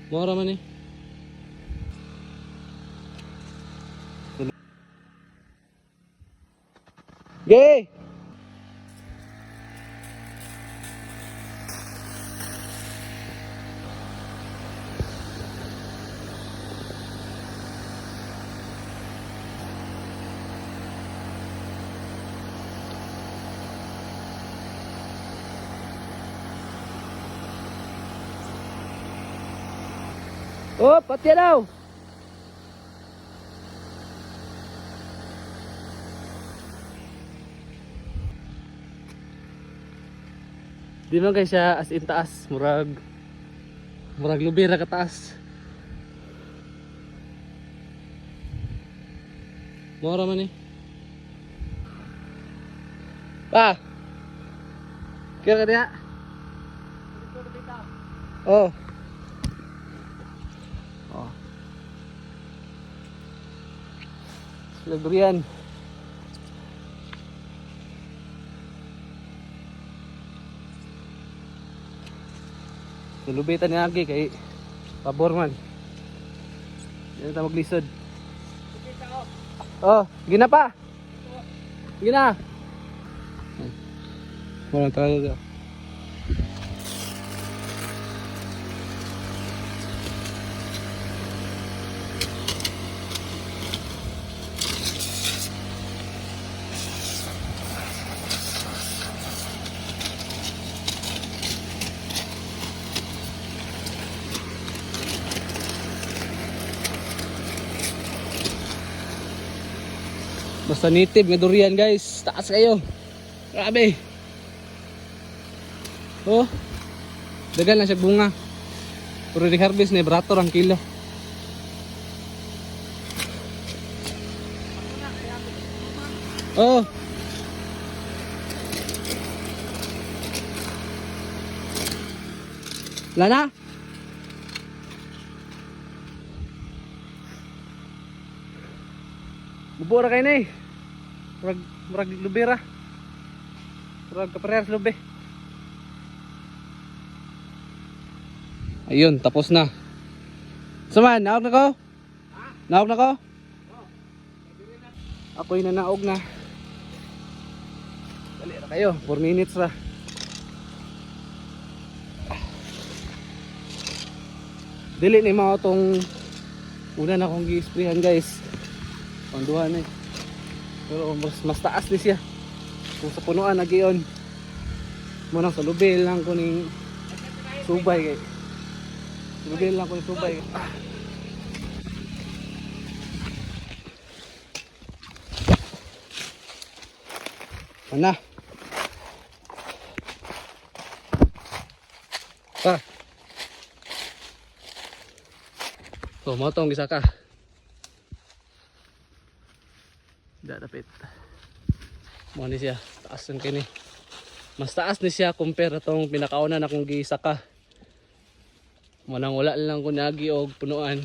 Mura man eh. Gay! Oh, pati daw. Di man kay siya as in taas, murag lubira ka taas. Mura man eh. Pa. Kira ka diha? Oh. Oh. Sila durian. Lubitan ni Agi kay pabor man. Yan ta maglisod. Oh, gina pa. Gina. Wala talaga. Basta native nga durian guys, taas kayo. Grabe. Oh. Dagan lang siya bunga. Pero di harvest na brato ang kilo. Oh. Lana? Bubura kayo na eh. Murag lubira. Murag kaparehas lube. Ayun, tapos na. Saman, naog na ko? Naog na ko? Ako'y nanaog na. Dali na kayo, 4 minutes na. Dili ni mga itong una na akong gi-sprayhan guys. Panduhan eh. Pero mas taas din siya. Kung sa punuan nagiyon. Munang sa lubil lang ko ning subay kay. Lubil lang ko ning subay. Mana? Pa. So, mo tong isa ka. Dapit. Mo ni siya, taas ng kini. Mas taas ni siya compare atong pinakauna na akong giisaka. Manang wala lang ko nagi og punuan.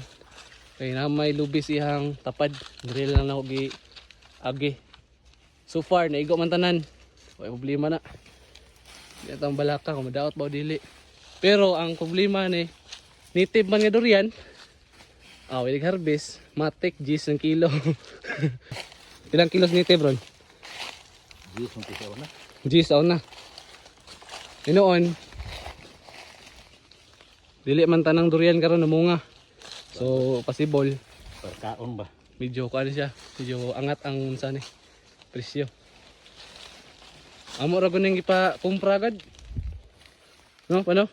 Kay na may lubis ihang tapad. Drill lang na ako gi agi. So far naigo man tanan. Way problema na. Di atong balaka kung madaot ba o dili. Pero ang problema ni native man nga durian. Wilig harvest, matik G's ng kilo. Ilang kilos native ron? G's ng pisaw na. G's na. Inoon, dili man tanang durian karon namunga. So possible. Perkaon ba? Medyo kuan siya, medyo angat ang unsa ni presyo. Amo ra guning ipa kumpra agad. No, paano?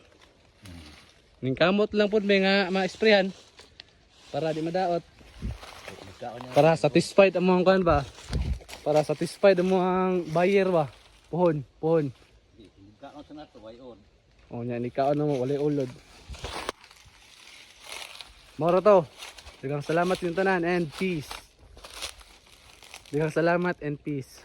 Ning kamot lang pud may nga ma-sprayhan para di madaot. Para satisfied ang mga kan ba? Para satisfied ang mga buyer ba? Puhon. Kaon sa nato way on. Oh, nya ni kaon mo walay ulod. Moro to. Daghang salamat yung tanan and peace. Daghang salamat and peace.